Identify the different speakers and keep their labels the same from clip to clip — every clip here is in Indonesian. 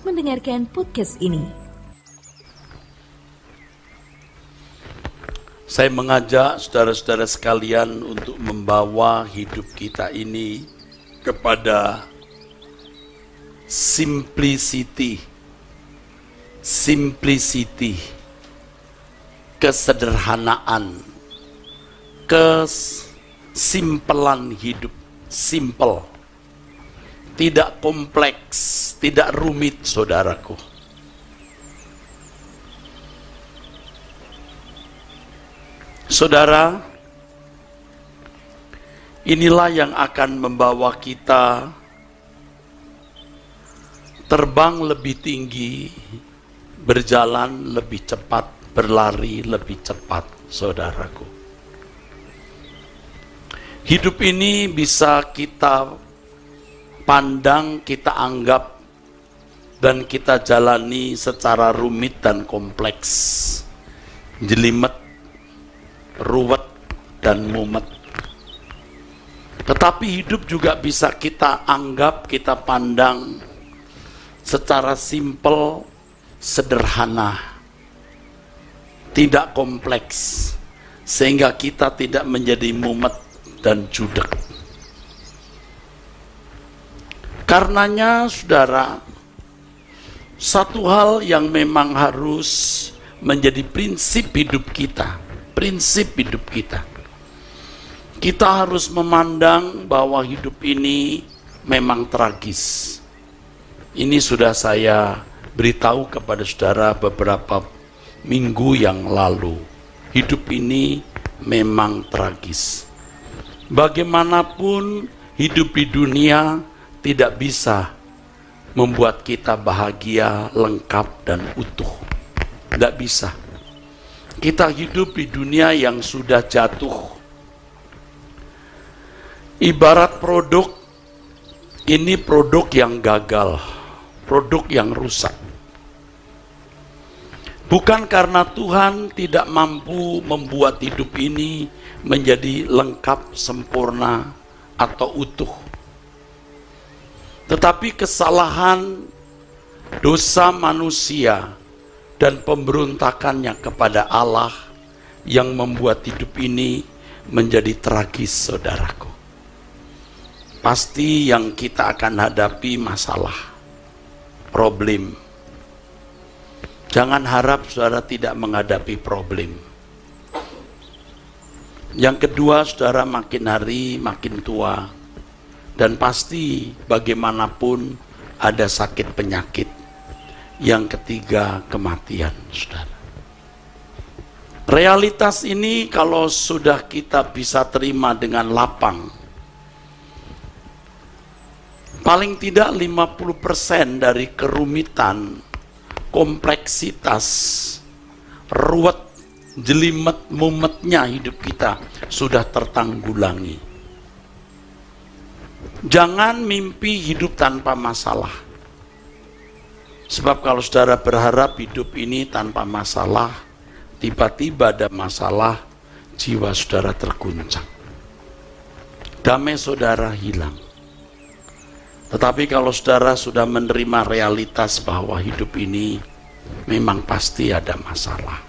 Speaker 1: Selamat mendengarkan podcast ini.
Speaker 2: Saya mengajak saudara-saudara sekalian untuk membawa hidup kita ini kepada simplicity, kesederhanaan, kesimpelan hidup, simple. Tidak kompleks, tidak rumit, saudaraku. Saudara, inilah yang akan membawa kita terbang lebih tinggi, berjalan lebih cepat, berlari lebih cepat, saudaraku. Hidup ini bisa kita pandang, kita anggap, dan kita jalani secara rumit dan kompleks, jelimet, ruwet, dan mumet. Tetapi hidup juga bisa kita anggap, kita pandang secara simpel, sederhana, tidak kompleks, sehingga kita tidak menjadi mumet dan judek. Karenanya, saudara, satu hal yang memang harus menjadi prinsip hidup kita, kita harus memandang bahwa hidup ini memang tragis. Ini sudah saya beritahu kepada saudara beberapa minggu yang lalu. Hidup ini memang tragis. Bagaimanapun hidup di dunia tidak bisa membuat kita bahagia, lengkap, dan utuh. Tidak bisa. Kita hidup di dunia yang sudah jatuh. Ibarat produk, ini produk yang gagal, produk yang rusak. Bukan karena Tuhan tidak mampu membuat hidup ini menjadi lengkap, sempurna, atau utuh. Tetapi kesalahan, dosa manusia, dan pemberontakannya kepada Allah yang membuat hidup ini menjadi tragis, saudaraku. Pasti yang kita akan hadapi masalah, problem. Jangan harap saudara tidak menghadapi problem. Yang kedua, saudara makin hari makin tua. Dan pasti bagaimanapun ada sakit penyakit. Yang ketiga, kematian, saudara. Realitas ini kalau sudah kita bisa terima dengan lapang, paling tidak 50% dari kerumitan, kompleksitas, ruwet, jelimet, mumetnya hidup kita sudah tertanggulangi. Jangan mimpi hidup tanpa masalah. Sebab kalau saudara berharap hidup ini tanpa masalah, tiba-tiba ada masalah, jiwa saudara terguncang. Damai saudara hilang. Tetapi kalau saudara sudah menerima realitas bahwa hidup ini memang pasti ada masalah,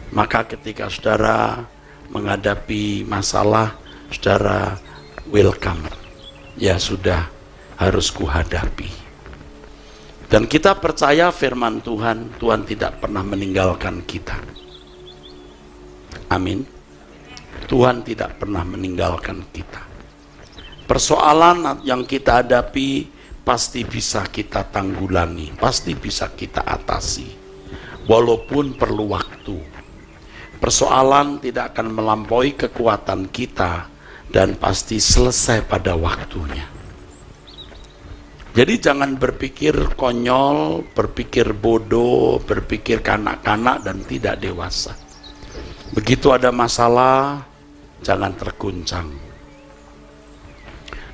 Speaker 2: maka ketika saudara menghadapi masalah, saudara welcome. Ya sudah, harus kuhadapi. Dan kita percaya firman Tuhan, Tuhan tidak pernah meninggalkan kita. Amin. Tuhan tidak pernah meninggalkan kita. Persoalan yang kita hadapi pasti bisa kita tanggulangi, pasti bisa kita atasi. Walaupun perlu waktu. Persoalan tidak akan melampaui kekuatan kita dan pasti selesai pada waktunya. Jadi jangan berpikir konyol, berpikir bodoh, berpikir kanak-kanak dan tidak dewasa. Begitu ada masalah, jangan terguncang.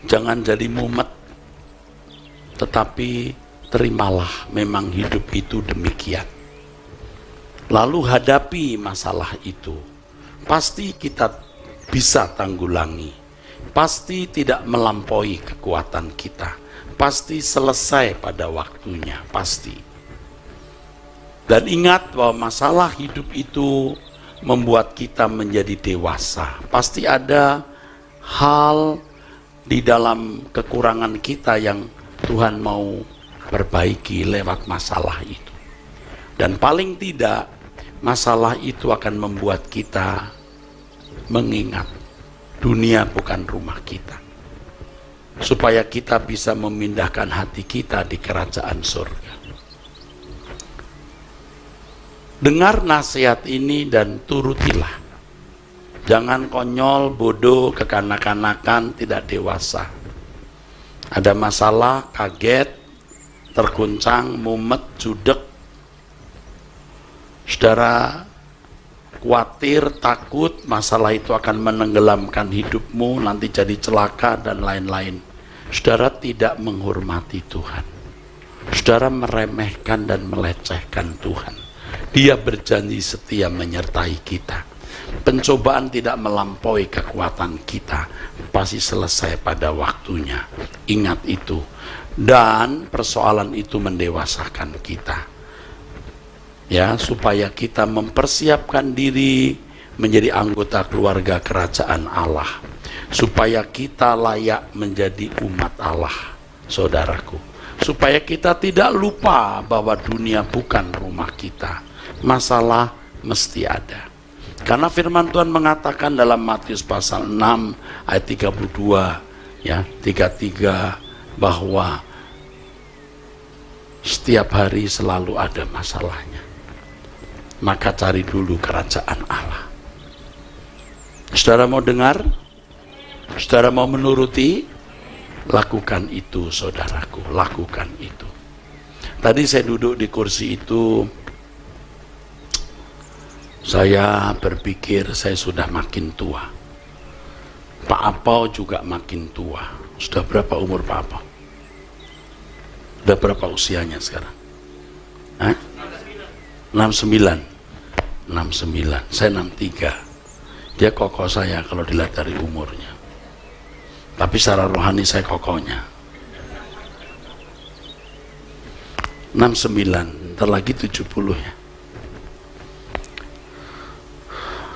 Speaker 2: Jangan jadi mumet, tetapi terimalah memang hidup itu demikian. Lalu hadapi masalah itu. Pasti kita bisa tanggulangi. Pasti tidak melampaui kekuatan kita. pasti selesai pada waktunya, pasti. Dan ingat bahwa masalah hidup itu membuat kita menjadi dewasa. Pasti ada hal di dalam kekurangan kita yang Tuhan mau perbaiki lewat masalah itu. Dan paling tidak, masalah itu akan membuat kita mengingat dunia bukan rumah kita, supaya kita bisa memindahkan hati kita di kerajaan surga. Dengar nasihat ini dan turutilah. Jangan konyol, bodoh, kekanak-kanakan, tidak dewasa. Ada masalah, kaget, terguncang, mumet, judek. Saudara khawatir, takut masalah itu akan menenggelamkan hidupmu, nanti jadi celaka dan lain-lain. Saudara tidak menghormati Tuhan. Saudara meremehkan dan melecehkan Tuhan. Dia berjanji setia menyertai kita. Pencobaan tidak melampaui kekuatan kita, pasti selesai pada waktunya. Ingat itu. Dan persoalan itu mendewasakan kita. Ya, supaya kita mempersiapkan diri menjadi anggota keluarga kerajaan Allah. Supaya kita layak menjadi umat Allah, saudaraku. Supaya kita tidak lupa bahwa dunia bukan rumah kita. Masalah mesti ada. Karena firman Tuhan mengatakan dalam Matius pasal 6 ayat 32 ya, 33 bahwa setiap hari selalu ada masalahnya. Maka cari dulu kerajaan Allah. Saudara mau dengar? Saudara mau menuruti? Lakukan itu, saudaraku, lakukan itu. Tadi saya duduk di kursi itu, saya berpikir saya sudah makin tua. Pak Apau juga makin tua. Sudah berapa umur Pak Apau? Sudah berapa usianya sekarang? Hah? 69. 69. Saya 63. Dia kokoh saya kalau dilihat dari umurnya. Tapi secara rohani saya kokohnya. 69, ntar lagi 70 ya.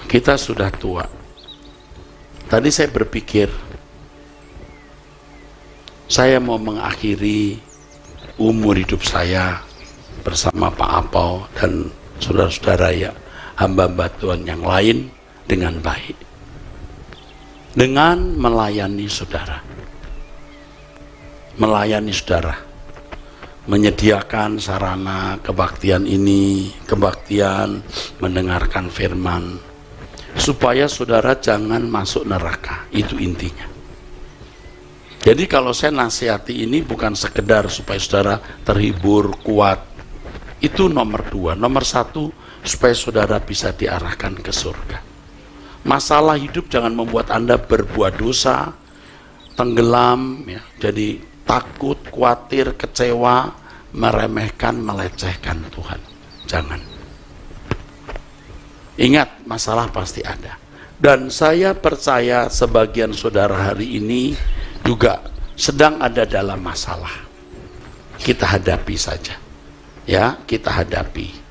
Speaker 2: Kita sudah tua. Tadi saya berpikir, saya mau mengakhiri umur hidup saya bersama Pak Apau dan saudara-saudara ya, hamba-hamba Tuhan yang lain dengan baik. Dengan melayani saudara. Melayani saudara. Menyediakan sarana kebaktian ini, kebaktian mendengarkan firman, supaya saudara jangan masuk neraka. Itu intinya. Jadi kalau saya nasihati ini bukan sekedar supaya saudara terhibur, kuat. Itu nomor 2. Nomor 1, supaya saudara bisa diarahkan ke surga. Masalah hidup jangan membuat Anda berbuat dosa, tenggelam, ya, jadi takut, khawatir, kecewa, meremehkan, melecehkan Tuhan. Jangan. Ingat, masalah pasti ada. Dan saya percaya sebagian saudara hari ini juga sedang ada dalam masalah. Kita hadapi saja. Ya, kita hadapi.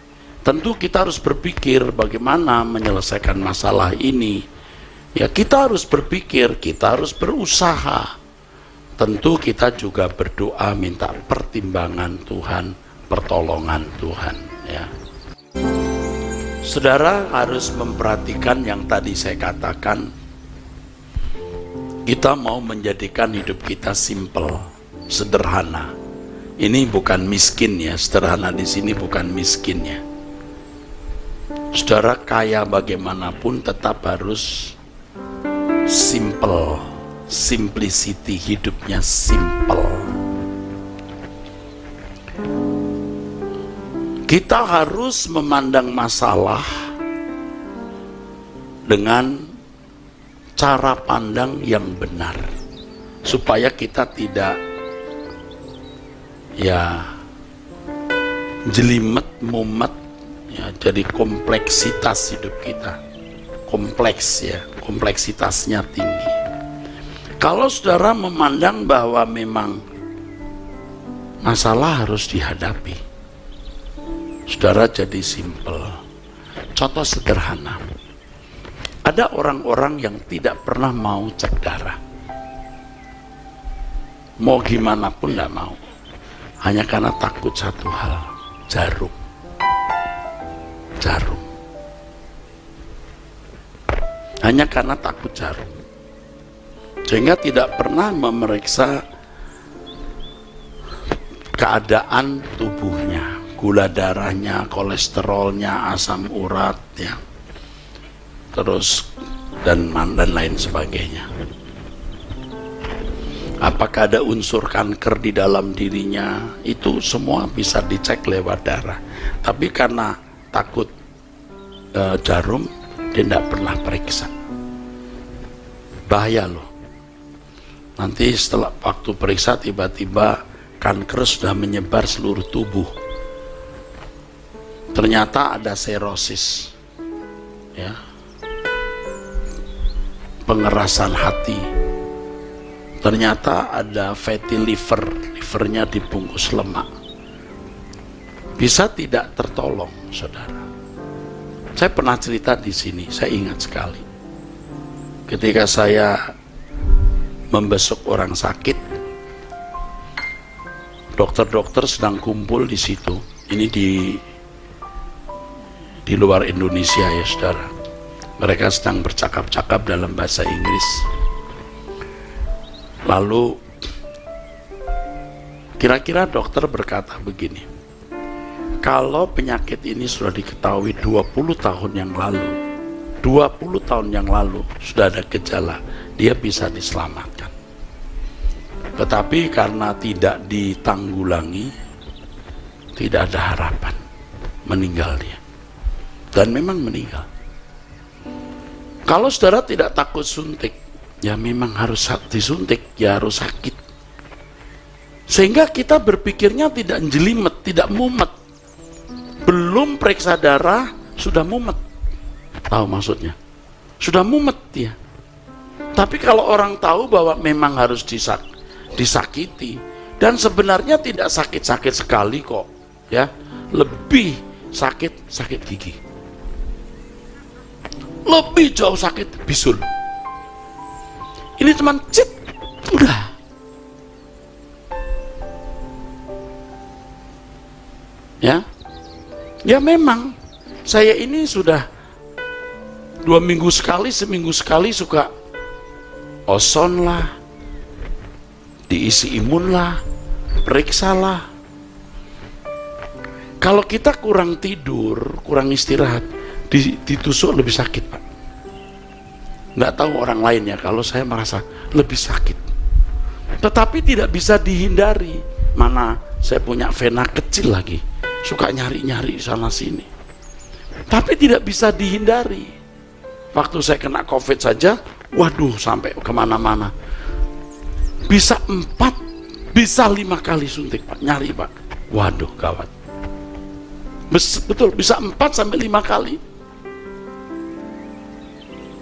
Speaker 2: Tentu kita harus berpikir bagaimana menyelesaikan masalah ini. Ya, kita harus berpikir, kita harus berusaha. Tentu kita juga berdoa minta pertimbangan Tuhan, pertolongan Tuhan, ya. Saudara harus memperhatikan yang tadi saya katakan. Kita mau menjadikan hidup kita simple, sederhana. Ini bukan miskin ya, sederhana di sini bukan miskin ya. Saudara kaya bagaimanapun tetap harus simple, simplicity, hidupnya simple. Kita harus memandang masalah dengan cara pandang yang benar, supaya kita tidak ya jelimet, mumet, ya, jadi kompleksitas hidup kita, kompleks ya, kompleksitasnya tinggi. Kalau saudara memandang bahwa memang masalah harus dihadapi. Saudara, jadi simpel. Contoh sederhana. Ada orang-orang yang tidak pernah mau cek darah. Mau gimana pun tidak mau. Hanya karena takut satu hal, jarum. Jarum. Hanya karena takut jarum. Sehingga tidak pernah memeriksa keadaan tubuhnya, gula darahnya, kolesterolnya, asam urat, ya, terus dan lain sebagainya. Apakah ada unsur kanker di dalam dirinya, itu semua bisa dicek lewat darah. Tapi karena takut jarum, dia tidak pernah periksa. Bahaya loh. Nanti setelah waktu periksa tiba-tiba kanker sudah menyebar seluruh tubuh. Ternyata ada serosis, ya, pengerasan hati. Ternyata ada fatty liver, livernya dibungkus lemak. Bisa tidak tertolong, saudara. Saya pernah cerita di sini, saya ingat sekali. Ketika saya membesuk orang sakit, dokter-dokter sedang kumpul di situ. Ini di luar Indonesia, ya saudara. Mereka sedang bercakap-cakap dalam bahasa Inggris. Lalu kira-kira dokter berkata begini, kalau penyakit ini sudah diketahui 20 tahun yang lalu, 20 tahun yang lalu sudah ada gejala, dia bisa diselamatkan. Tetapi karena tidak ditanggulangi, tidak ada harapan, meninggal dia. Dan memang meninggal. Kalau saudara tidak takut suntik, ya memang harus disuntik, ya harus sakit. Sehingga kita berpikirnya tidak jelimet, tidak mumet. Belum periksa darah, sudah mumet. Tahu maksudnya? Sudah mumet dia. Tapi kalau orang tahu bahwa memang harus disakiti, dan sebenarnya tidak sakit-sakit sekali kok, ya, lebih sakit gigi, lebih jauh sakit bisul. Ini cuman cip, udah. Ya memang saya ini sudah 2 minggu sekali, seminggu sekali suka oson lah, diisi imun lah, periksa lah. Kalau kita kurang tidur, kurang istirahat, ditusuk lebih sakit, Pak. Nggak tahu orang lain ya, kalau saya merasa lebih sakit. Tetapi tidak bisa dihindari. Mana saya punya vena kecil lagi, suka nyari-nyari sana sini. Tapi tidak bisa dihindari. Waktu saya kena COVID saja, waduh, sampai kemana-mana. Bisa 4, bisa 5 kali suntik, Pak. Nyari, Pak. Waduh, gawat. Betul, bisa 4 sampai 5 kali.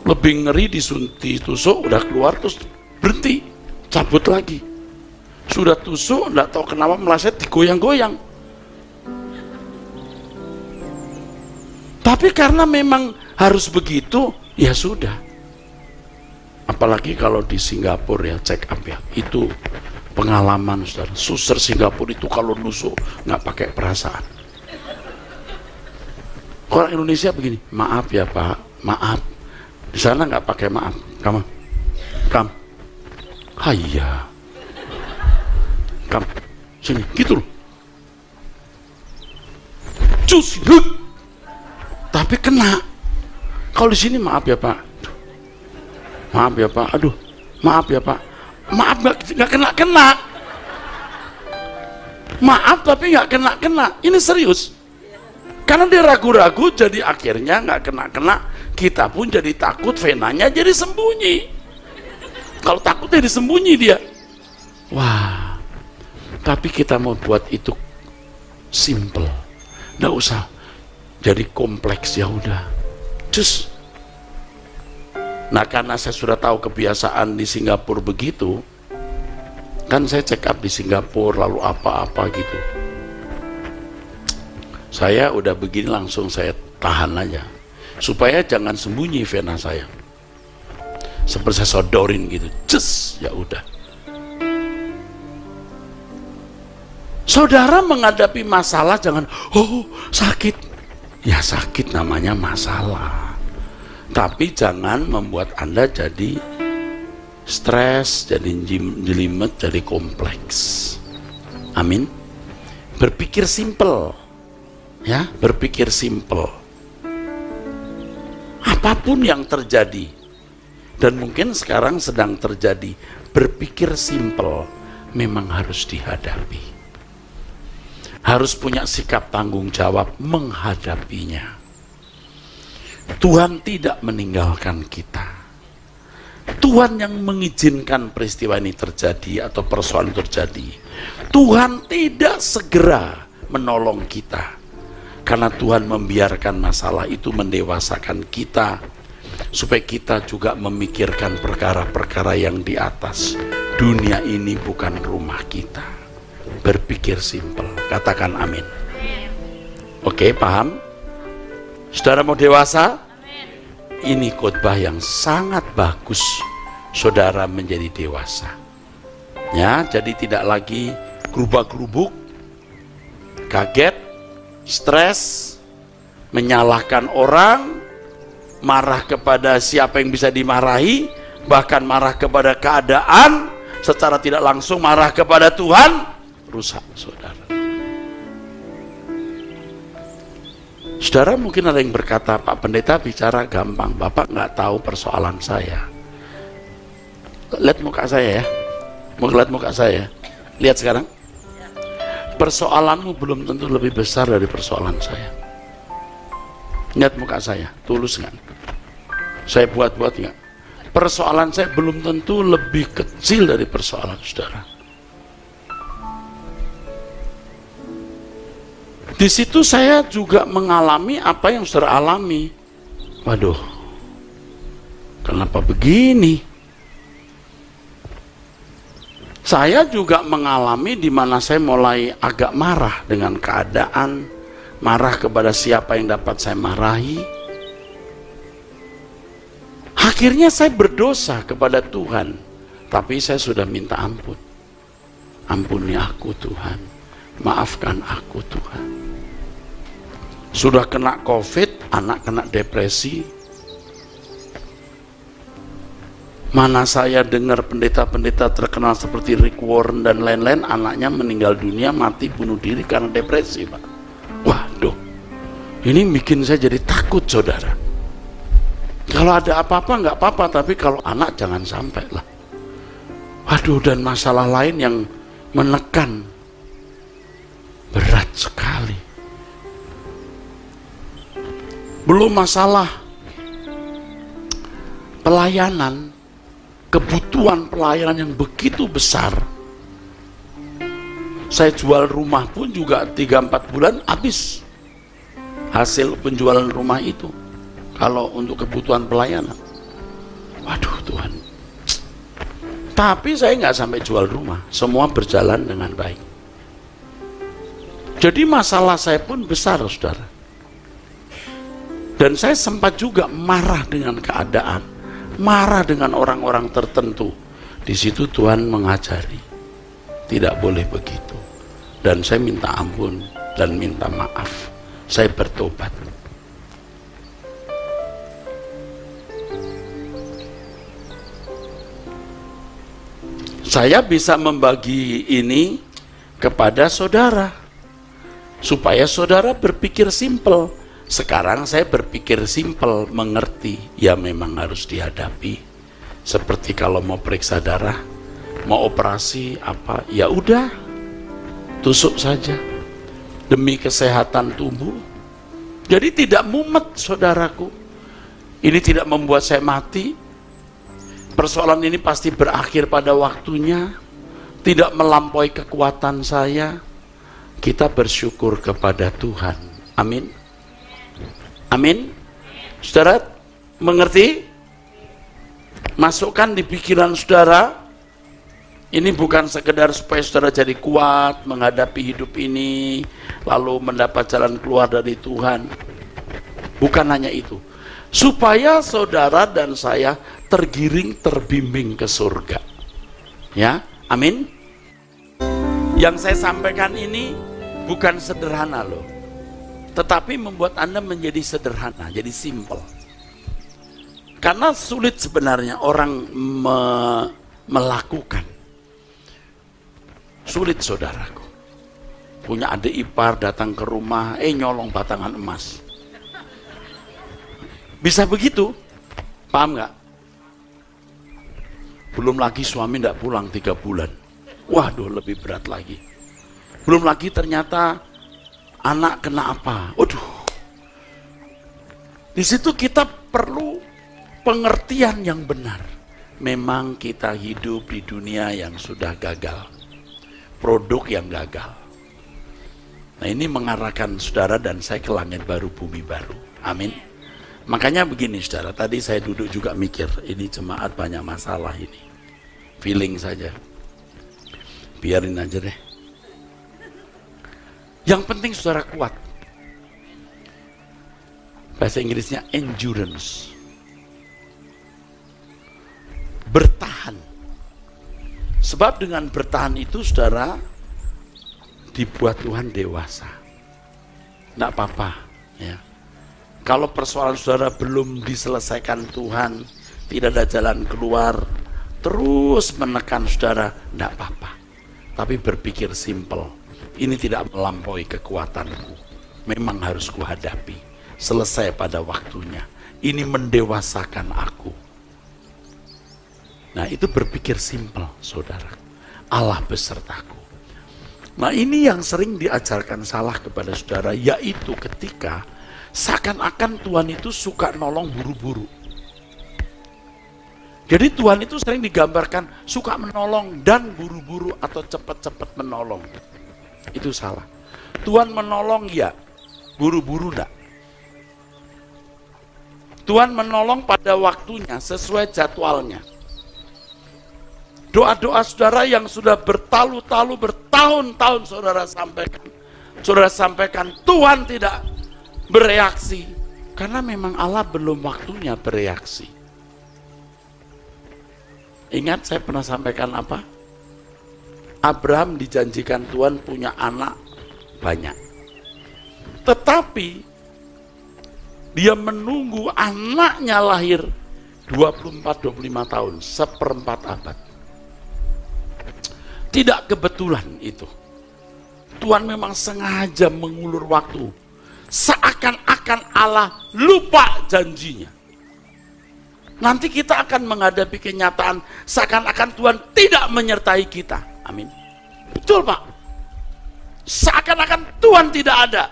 Speaker 2: Lebih ngeri ditusuk, udah keluar terus berhenti, cabut lagi. Sudah tusuk, enggak tahu kenapa meleset, digoyang-goyang. Tapi karena memang harus begitu, ya sudah. Apalagi kalau di Singapura, ya, check up ya, itu pengalaman, saudara. Suster Singapura itu kalau nusuk nggak pakai perasaan. Orang Indonesia begini, maaf ya Pak, maaf. Di sana nggak pakai maaf, kamu, hayya, sini, gitu loh. Cus, tapi kena. Kalau di sini maaf ya Pak, maaf ya Pak, aduh, maaf ya Pak, maaf nggak kena. Maaf tapi nggak kena. Ini serius. Karena dia ragu-ragu, jadi akhirnya nggak kena. Kita pun jadi takut, venanya jadi sembunyi. Kalau takut jadi sembunyi dia. Wah, tapi kita mau buat itu simple, nggak usah jadi kompleks, ya udah, cus. Nah, karena saya sudah tahu kebiasaan di Singapura begitu, Kan saya check up di Singapura, lalu apa-apa gitu. Saya udah begini langsung saya tahan aja. Supaya jangan sembunyi vena saya. Seperti saya sodorin gitu. Cus, ya udah. Saudara menghadapi masalah jangan, oh sakit. Ya sakit namanya masalah. Tapi jangan membuat Anda jadi stres, jadi jelimet, jadi kompleks. Amin. Berpikir simple. Ya, berpikir simple. Apapun yang terjadi, dan mungkin sekarang sedang terjadi, berpikir simple memang harus dihadapi. Harus punya sikap tanggung jawab menghadapinya. Tuhan tidak meninggalkan kita. Tuhan yang mengizinkan peristiwa ini terjadi atau persoalan terjadi. Tuhan tidak segera menolong kita. Karena Tuhan membiarkan masalah itu mendewasakan kita. Supaya kita juga memikirkan perkara-perkara yang di atas. Dunia ini bukan rumah kita. Berpikir simpel. Katakan amin. Oke, paham? Saudara mau dewasa? Ini khotbah yang sangat bagus. Saudara menjadi dewasa. Ya, jadi tidak lagi gerubak-gerubuk, kaget, stres, menyalahkan orang, marah kepada siapa yang bisa dimarahi, bahkan marah kepada keadaan, secara tidak langsung marah kepada Tuhan, rusak saudara. Saudara mungkin ada yang berkata, Pak Pendeta bicara gampang, Bapak nggak tahu persoalan saya. Lihat muka saya ya, mau lihat muka saya, lihat sekarang. Persoalanmu belum tentu lebih besar dari persoalan saya. Lihat muka saya, tulus nggak? Saya buat-buat nggak? Persoalan saya belum tentu lebih kecil dari persoalan saudara. Di situ saya juga mengalami apa yang saudara alami. Waduh, kenapa begini? Saya juga mengalami di mana saya mulai agak marah dengan keadaan, marah kepada siapa yang dapat saya marahi. Akhirnya saya berdosa kepada Tuhan, tapi saya sudah minta ampun. Ampuni aku Tuhan, maafkan aku Tuhan. Sudah kena COVID, anak kena depresi. Mana saya dengar pendeta-pendeta terkenal seperti Rick Warren dan lain-lain, anaknya meninggal dunia, mati bunuh diri karena depresi, Pak. Waduh, ini bikin saya jadi takut, saudara. Kalau ada apa-apa nggak apa-apa, tapi kalau anak jangan sampai lah. Waduh, dan masalah lain yang menekan, berat sekali. Belum masalah pelayanan, kebutuhan pelayanan yang begitu besar. Saya jual rumah pun juga 3-4 bulan habis hasil penjualan rumah itu, kalau untuk kebutuhan pelayanan. Waduh Tuhan. Tapi saya nggak sampai jual rumah, semua berjalan dengan baik. Jadi masalah saya pun besar, saudara. Dan saya sempat juga marah dengan keadaan, marah dengan orang-orang tertentu. Di situ Tuhan mengajari, tidak boleh begitu. Dan saya minta ampun dan minta maaf. Saya bertobat. Saya bisa membagi ini kepada saudara, supaya saudara berpikir simpel. Sekarang saya berpikir simpel, mengerti, ya memang harus dihadapi. Seperti kalau mau periksa darah, mau operasi apa, ya udah, tusuk saja demi kesehatan tubuh. Jadi tidak mumet, saudaraku. Ini tidak membuat saya mati. Persoalan ini pasti berakhir pada waktunya, tidak melampaui kekuatan saya. Kita bersyukur kepada Tuhan. Amin. Amin. Saudara mengerti? Masukkan di pikiran saudara, Ini bukan sekedar supaya saudara jadi kuat menghadapi hidup ini, lalu mendapat jalan keluar dari Tuhan. Bukan hanya itu. Supaya saudara dan saya tergiring, terbimbing ke surga. Ya, amin. Yang saya sampaikan ini bukan sederhana loh. Tetapi membuat Anda menjadi sederhana, jadi simple. Karena sulit sebenarnya orang melakukan. Sulit saudaraku. Punya adik ipar datang ke rumah, nyolong batangan emas. Bisa begitu? Paham nggak? Belum lagi suami tidak pulang 3 bulan. Waduh, lebih berat lagi. Belum lagi ternyata anak kena apa? Waduh. Di situ kita perlu pengertian yang benar. Memang kita hidup di dunia yang sudah gagal. Produk yang gagal. Nah, ini mengarahkan saudara dan saya ke langit baru, bumi baru. Amin. Makanya begini saudara, tadi saya duduk juga mikir, ini jemaat banyak masalah ini. Feeling saja. Biarin aja deh. Yang penting saudara kuat. Bahasa Inggrisnya endurance. Bertahan. Sebab dengan bertahan itu saudara dibuat Tuhan dewasa. Tidak apa-apa ya. Kalau persoalan saudara belum diselesaikan Tuhan, tidak ada jalan keluar, terus menekan saudara, tidak apa-apa. Tapi berpikir simple, ini tidak melampaui kekuatanku. Memang harus kuhadapi. Selesai pada waktunya. Ini mendewasakan aku. Nah, itu berpikir simpel, saudara. Allah besertaku. Nah, ini yang sering diajarkan salah kepada saudara, yaitu ketika seakan-akan Tuhan itu suka nolong buru-buru. Jadi Tuhan itu sering digambarkan suka menolong dan buru-buru atau cepat-cepat menolong. Itu salah. Tuhan menolong ya, buru-buru enggak. Tuhan menolong pada waktunya, sesuai jadwalnya. Doa-doa saudara yang sudah bertalu-talu, bertahun-tahun saudara sampaikan, Tuhan tidak bereaksi. Karena memang Allah belum waktunya bereaksi. Ingat saya pernah sampaikan apa? Abraham dijanjikan Tuhan punya anak banyak. Tetapi dia menunggu anaknya lahir 24-25 tahun, 1/4 abad. Tidak kebetulan itu. Tuhan memang sengaja mengulur waktu. Seakan-akan Allah lupa janjinya. Nanti kita akan menghadapi kenyataan seakan-akan Tuhan tidak menyertai kita. Amin. Betul Pak. Seakan-akan Tuhan tidak ada.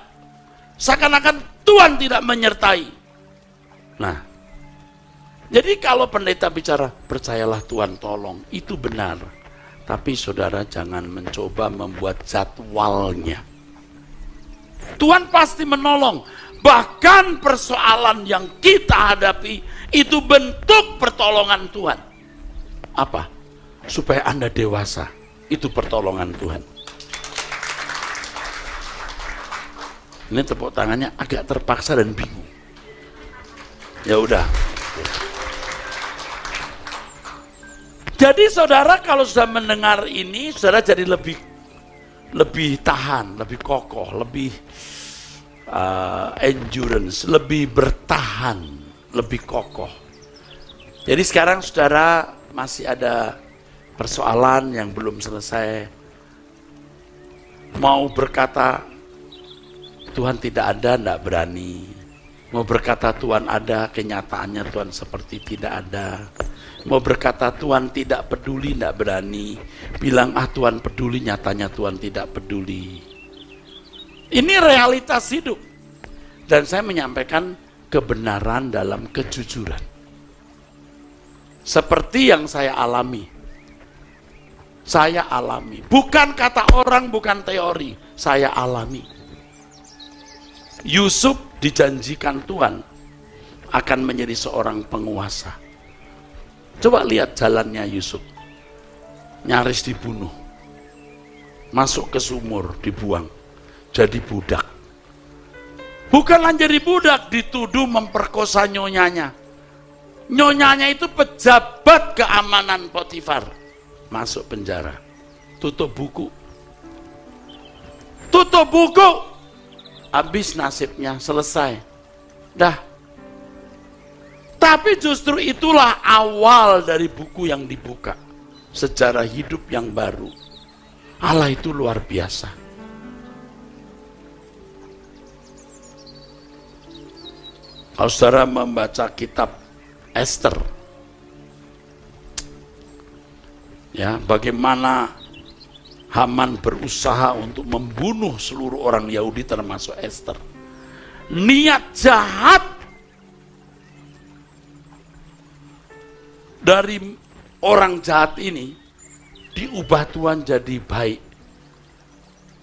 Speaker 2: Seakan-akan Tuhan tidak menyertai. Nah, jadi kalau pendeta bicara, percayalah Tuhan tolong, itu benar. Tapi saudara jangan mencoba membuat jadwalnya. Tuhan pasti menolong. Bahkan persoalan yang kita hadapi itu bentuk pertolongan Tuhan. Apa? Supaya Anda dewasa. Itu pertolongan Tuhan. Ini tepuk tangannya agak terpaksa dan bingung. Ya udah. Jadi saudara kalau sudah mendengar ini, saudara jadi lebih tahan, lebih kokoh, lebih endurance, lebih bertahan, lebih kokoh. Jadi sekarang saudara masih ada persoalan yang belum selesai. Mau berkata Tuhan tidak ada, tidak berani. Mau berkata Tuhan ada, kenyataannya Tuhan seperti tidak ada. Mau berkata Tuhan tidak peduli, tidak berani. Bilang Tuhan peduli, nyatanya Tuhan tidak peduli. Ini realitas hidup. Dan saya menyampaikan kebenaran dalam kejujuran. Seperti yang saya alami. Saya alami. Bukan kata orang, bukan teori. Saya alami. Yusuf dijanjikan Tuhan akan menjadi seorang penguasa. Coba lihat jalannya Yusuf. nyaris dibunuh. Masuk ke sumur, dibuang. Jadi budak. Bukanlah jadi budak, dituduh memperkosa nyonyanya. Nyonyanya itu pejabat keamanan Potifar. Masuk penjara. Tutup buku. Tutup buku. Habis nasibnya, selesai. Dah. Tapi justru itulah awal dari buku yang dibuka. Sejarah hidup yang baru. Allah itu luar biasa. Kalau saudara membaca kitab Esther, ya, bagaimana Haman berusaha untuk membunuh seluruh orang Yahudi termasuk Esther. Niat jahat dari orang jahat ini diubah Tuhan jadi baik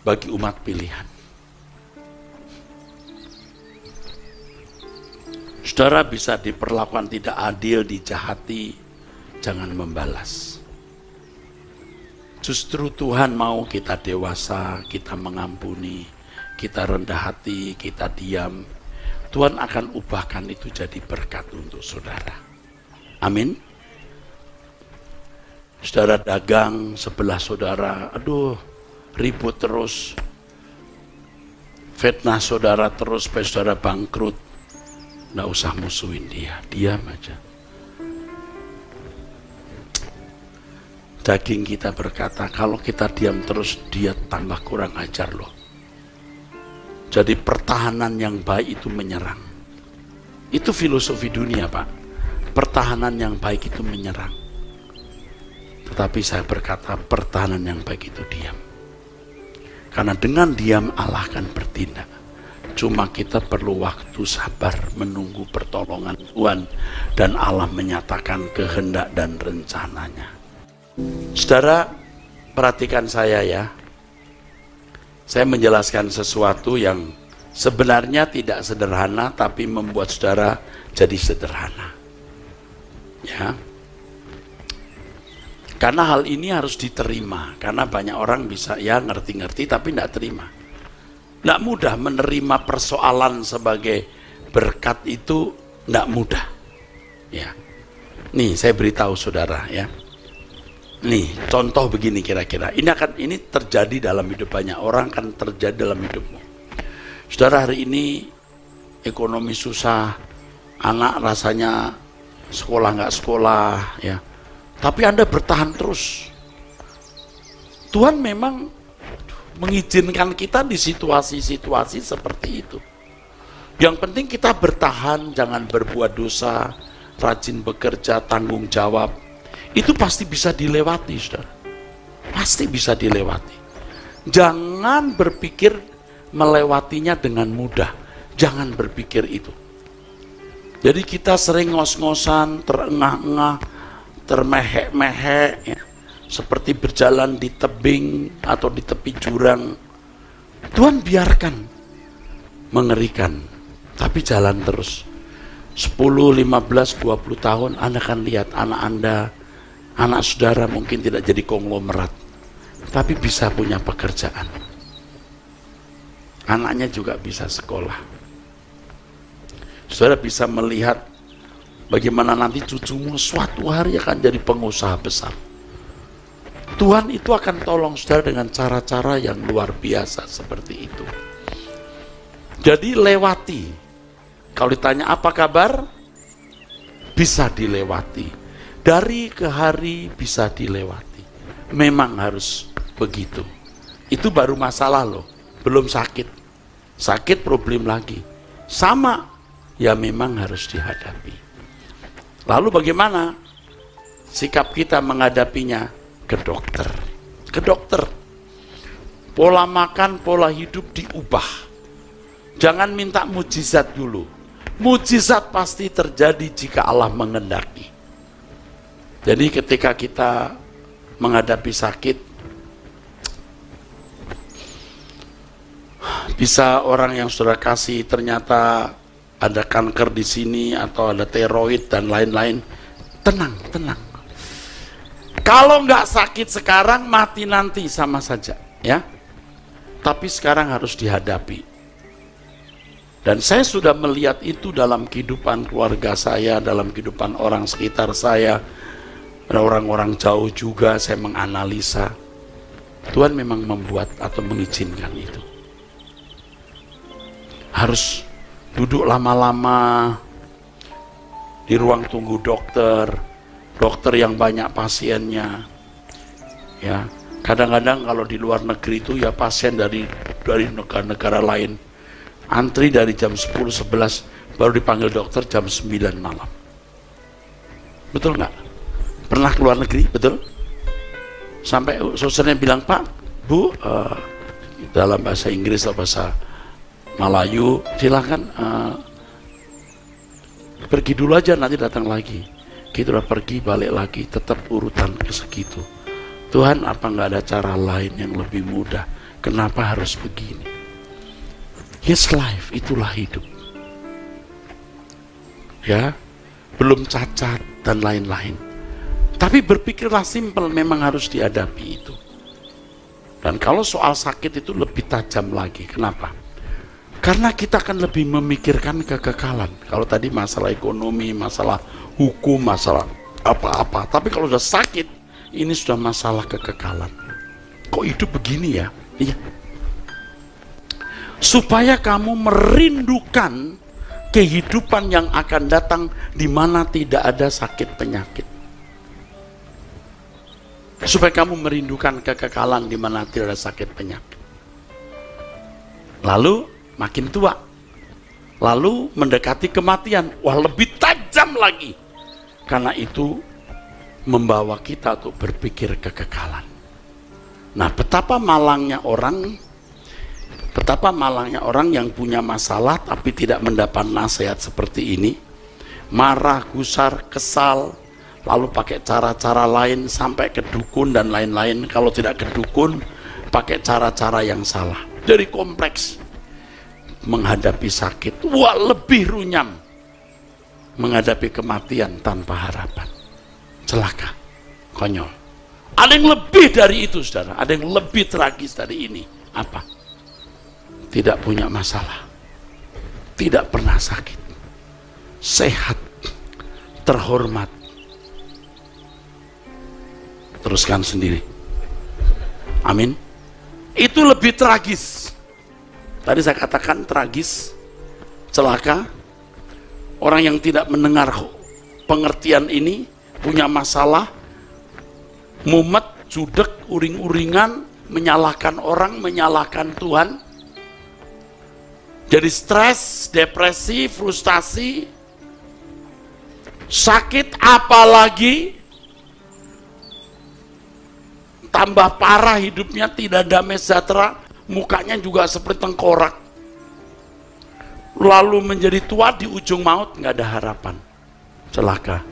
Speaker 2: bagi umat pilihan. Saudara bisa diperlakukan tidak adil, dijahati, jangan membalas. Justru Tuhan mau kita dewasa, kita mengampuni, kita rendah hati, kita diam. Tuhan akan ubahkan itu jadi berkat untuk saudara. Amin. Saudara dagang sebelah saudara, aduh ribut terus. Fitnah saudara terus supaya saudara bangkrut. Nggak usah musuhin dia, diam aja. Daging kita berkata, kalau kita diam terus, dia tambah kurang ajar loh. Jadi pertahanan yang baik itu menyerang. Itu filosofi dunia, Pak. Pertahanan yang baik itu menyerang. Tetapi saya berkata, pertahanan yang baik itu diam. Karena dengan diam Allah akan bertindak. Cuma kita perlu waktu sabar menunggu pertolongan Tuhan dan Allah menyatakan kehendak dan rencananya. Saudara, perhatikan saya ya. Saya menjelaskan sesuatu yang sebenarnya tidak sederhana tapi membuat saudara jadi sederhana. Ya. Karena hal ini harus diterima, karena banyak orang bisa ya ngerti-ngerti tapi tidak terima. Tidak mudah menerima persoalan sebagai berkat itu, tidak mudah. Ya, nih saya beritahu saudara ya. Nih contoh begini kira-kira. Ini terjadi dalam hidup banyak orang, kan terjadi dalam hidupmu. Saudara, hari ini ekonomi susah, anak rasanya sekolah nggak sekolah, ya. Tapi Anda bertahan terus. Tuhan memang mengizinkan kita di situasi-situasi seperti itu. Yang penting kita bertahan, jangan berbuat dosa, rajin bekerja, tanggung jawab. Itu pasti bisa dilewati, saudara. Pasti bisa dilewati. Jangan berpikir melewatinya dengan mudah. Jangan berpikir itu. Jadi kita sering ngos-ngosan, terengah-engah, termehek-mehek, ya. Seperti berjalan di tebing atau di tepi jurang. Tuhan biarkan mengerikan, tapi jalan terus. 10, 15, 20 tahun Anda akan lihat anak Anda, anak saudara mungkin tidak jadi konglomerat, tapi bisa punya pekerjaan. Anaknya juga bisa sekolah. Saudara bisa melihat bagaimana nanti cucumu suatu hari akan jadi pengusaha besar. Tuhan itu akan tolong saudara dengan cara-cara yang luar biasa seperti itu. Jadi lewati. Kalau ditanya apa kabar, bisa dilewati. Dari ke hari bisa dilewati. Memang harus begitu. Itu baru masalah loh, belum sakit. Sakit problem lagi. Sama, ya memang harus dihadapi. Lalu bagaimana sikap kita menghadapinya? Ke dokter. Ke dokter. Pola makan, pola hidup diubah. Jangan minta mujizat dulu. Mujizat pasti terjadi jika Allah mengendaki. Jadi ketika kita menghadapi sakit, bisa orang yang saudara kasih ternyata ada kanker di sini atau ada tiroid dan lain-lain. Tenang, tenang. Kalau nggak sakit sekarang, mati nanti sama saja, ya. Tapi sekarang harus dihadapi. Dan saya sudah melihat itu dalam kehidupan keluarga saya, dalam kehidupan orang sekitar saya, dan orang-orang jauh juga. Saya menganalisa, Tuhan memang membuat atau mengizinkan itu. Harus duduk lama-lama di ruang tunggu dokter yang banyak pasiennya, ya. Kadang-kadang kalau di luar negeri itu ya pasien dari negara-negara lain antri dari jam 10-11 baru dipanggil dokter jam 9 malam. Betul nggak? Pernah ke luar negeri, betul? Sampai susternya bilang, Pak, Bu, dalam bahasa Inggris atau bahasa Melayu, silakan pergi dulu aja, nanti datang lagi. Kita udah pergi, balik lagi, tetap urutan ke segitu. Tuhan, apa nggak ada cara lain yang lebih mudah? Kenapa harus begini? His life, itulah hidup. Ya, belum cacat dan lain-lain. Tapi berpikirlah simpel, memang harus dihadapi itu. Dan kalau soal sakit itu lebih tajam lagi. Kenapa? Karena kita akan lebih memikirkan kekekalan. Kalau tadi masalah ekonomi, masalah hukum, masalah apa-apa. Tapi kalau sudah sakit, ini sudah masalah kekekalan. Kok hidup begini ya? Iya. Supaya kamu merindukan kehidupan yang akan datang di mana tidak ada sakit penyakit. Supaya kamu merindukan kekekalan di mana tidak ada sakit penyakit. Lalu makin tua, lalu mendekati kematian, wah lebih tajam lagi. Karena itu membawa kita untuk berpikir kekekalan. Nah, betapa malangnya orang yang punya masalah tapi tidak mendapat nasihat seperti ini. Marah, gusar, kesal, lalu pakai cara-cara lain sampai ke dukun dan lain-lain. Kalau tidak ke dukun, pakai cara-cara yang salah. Jadi kompleks menghadapi sakit, wah lebih runyam menghadapi kematian tanpa harapan. Celaka, konyol. Ada yang lebih dari itu, saudara. Ada yang lebih tragis dari ini. Apa? Tidak punya masalah, tidak pernah sakit, sehat, terhormat. Teruskan sendiri. Amin. Itu lebih tragis. Tadi saya katakan tragis, celaka. Orang yang tidak mendengar pengertian ini, punya masalah, mumet, judek, uring-uringan, menyalahkan orang, menyalahkan Tuhan. Jadi stres, depresi, frustasi, sakit, apalagi tambah parah hidupnya, tidak damai sejahtera, mukanya juga seperti tengkorak. Lalu menjadi tua di ujung maut, nggak ada harapan. Celaka.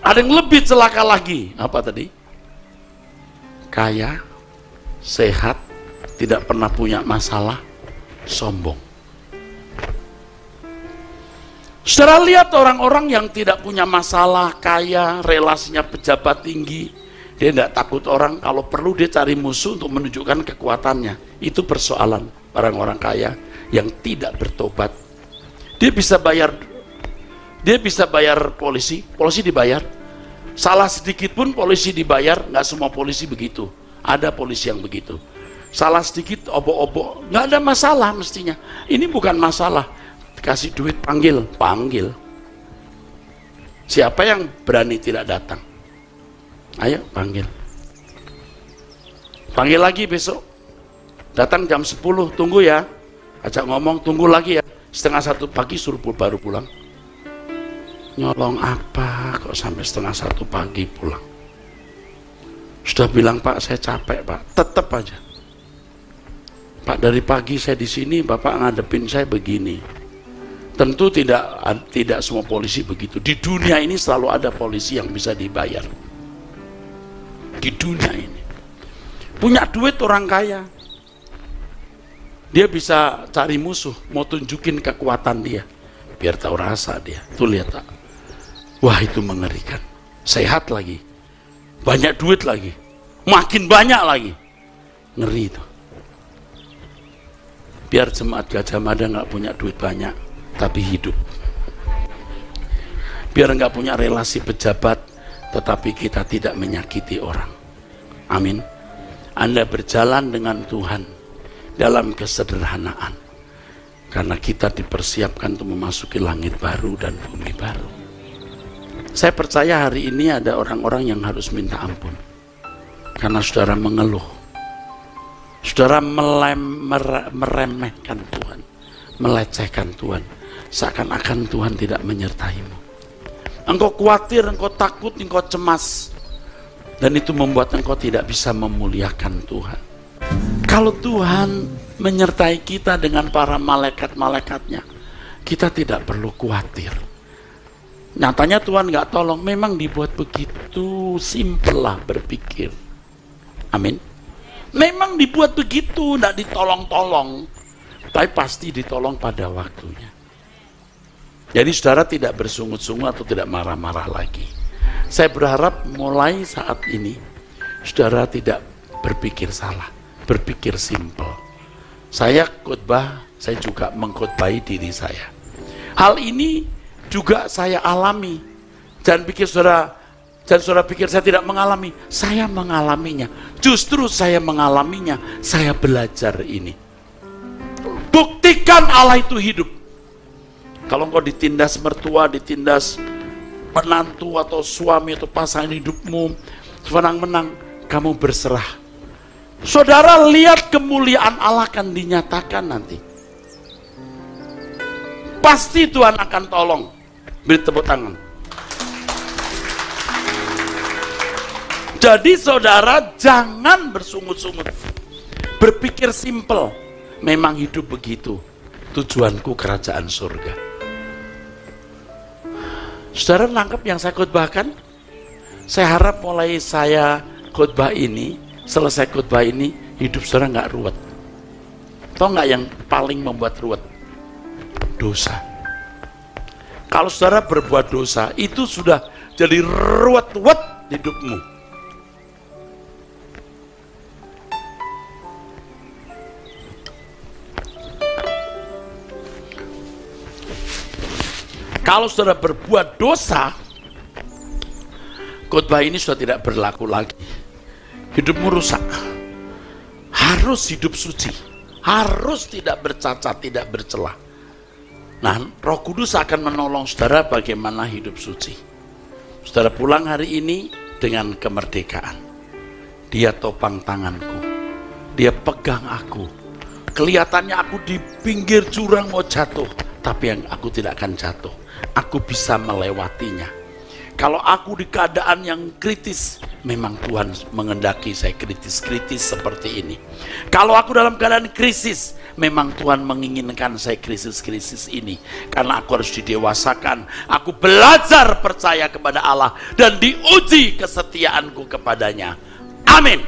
Speaker 2: Ada yang lebih celaka lagi. Apa tadi? Kaya, sehat, tidak pernah punya masalah, sombong. Saudara lihat orang-orang yang tidak punya masalah, kaya, relasinya pejabat tinggi, dia tidak takut orang, kalau perlu dia cari musuh untuk menunjukkan kekuatannya. Itu persoalan orang-orang kaya yang tidak bertobat. Dia bisa bayar polisi dibayar. Salah sedikit pun polisi dibayar. Nggak semua polisi begitu, ada polisi yang begitu. Salah sedikit obok-obok, nggak ada masalah mestinya. Ini bukan masalah, kasih duit panggil. Siapa yang berani tidak datang? Ayo panggil lagi besok, datang jam 10, tunggu ya, ajak ngomong, tunggu lagi ya, 1:30 pagi suruh baru pulang. Nyolong apa kok sampai 1:30 pagi pulang? Sudah bilang, Pak saya capek Pak, tetap aja. Pak dari pagi saya di sini, Bapak ngadepin saya begini. Tentu tidak semua polisi begitu. Di dunia ini selalu ada polisi yang bisa dibayar. Di dunia ini punya duit orang kaya, dia bisa cari musuh, mau tunjukin kekuatan dia, biar tahu rasa dia. Tuh lihat tak? Wah itu mengerikan. Sehat lagi, banyak duit lagi, makin banyak lagi. Ngeri itu. Biar jemaat Gajah Mada nggak punya duit banyak, tapi hidup. Biar nggak punya relasi pejabat, tetapi kita tidak menyakiti orang. Amin. Anda berjalan dengan Tuhan dalam kesederhanaan, karena kita dipersiapkan untuk memasuki langit baru dan bumi baru. Saya percaya hari ini ada orang-orang yang harus minta ampun, karena saudara mengeluh, saudara meremehkan Tuhan, melecehkan Tuhan, seakan-akan Tuhan tidak menyertaimu. Engkau khawatir, engkau takut, engkau cemas, dan itu membuat engkau tidak bisa memuliakan Tuhan. Kalau Tuhan menyertai kita dengan para malaikat-malaikatnya, kita tidak perlu khawatir. Nyatanya Tuhan nggak tolong, memang dibuat begitu, simple lah berpikir. Amin. Memang dibuat begitu, nggak ditolong-tolong, tapi pasti ditolong pada waktunya. Jadi saudara tidak bersungut-sungut atau tidak marah-marah lagi. Saya berharap mulai saat ini saudara tidak berpikir salah, berpikir simple. Saya khotbah, saya juga mengkhotbahi diri saya. Hal ini juga saya alami. Jangan pikir saudara pikir saya tidak mengalami. Saya mengalaminya. Justru saya mengalaminya. Saya belajar ini. Buktikan Allah itu hidup. Kalau engkau ditindas mertua, ditindas menantu atau suami atau pasangan hidupmu, menang-menang, kamu berserah. Saudara lihat kemuliaan Allah akan dinyatakan nanti. Pasti Tuhan akan tolong. Beri tepuk tangan. Jadi saudara jangan bersungut-sungut. Berpikir simple. Memang hidup begitu. Tujuanku kerajaan surga. Saudara nangkep yang saya khotbahkan? Saya harap mulai saya khotbah ini, selesai khotbah ini, hidup saudara nggak ruwet. Tahu nggak yang paling membuat ruwet? Dosa. Kalau saudara berbuat dosa, itu sudah jadi ruwet-ruwet hidupmu. Kalau saudara berbuat dosa, khotbah ini sudah tidak berlaku lagi. Hidupmu rusak. Harus hidup suci. Harus tidak bercacat, tidak bercelah. Nah, Roh Kudus akan menolong saudara bagaimana hidup suci. Saudara pulang hari ini dengan kemerdekaan. Dia topang tanganku. Dia pegang aku. Kelihatannya aku di pinggir jurang mau jatuh, tapi yang aku tidak akan jatuh. Aku bisa melewatinya. Kalau aku di keadaan yang kritis, memang Tuhan mengendaki saya kritis-kritis seperti ini. Kalau aku dalam keadaan krisis, memang Tuhan menginginkan saya krisis-krisis ini. Karena aku harus didewasakan. Aku belajar percaya kepada Allah dan diuji kesetiaanku kepadanya. Amin.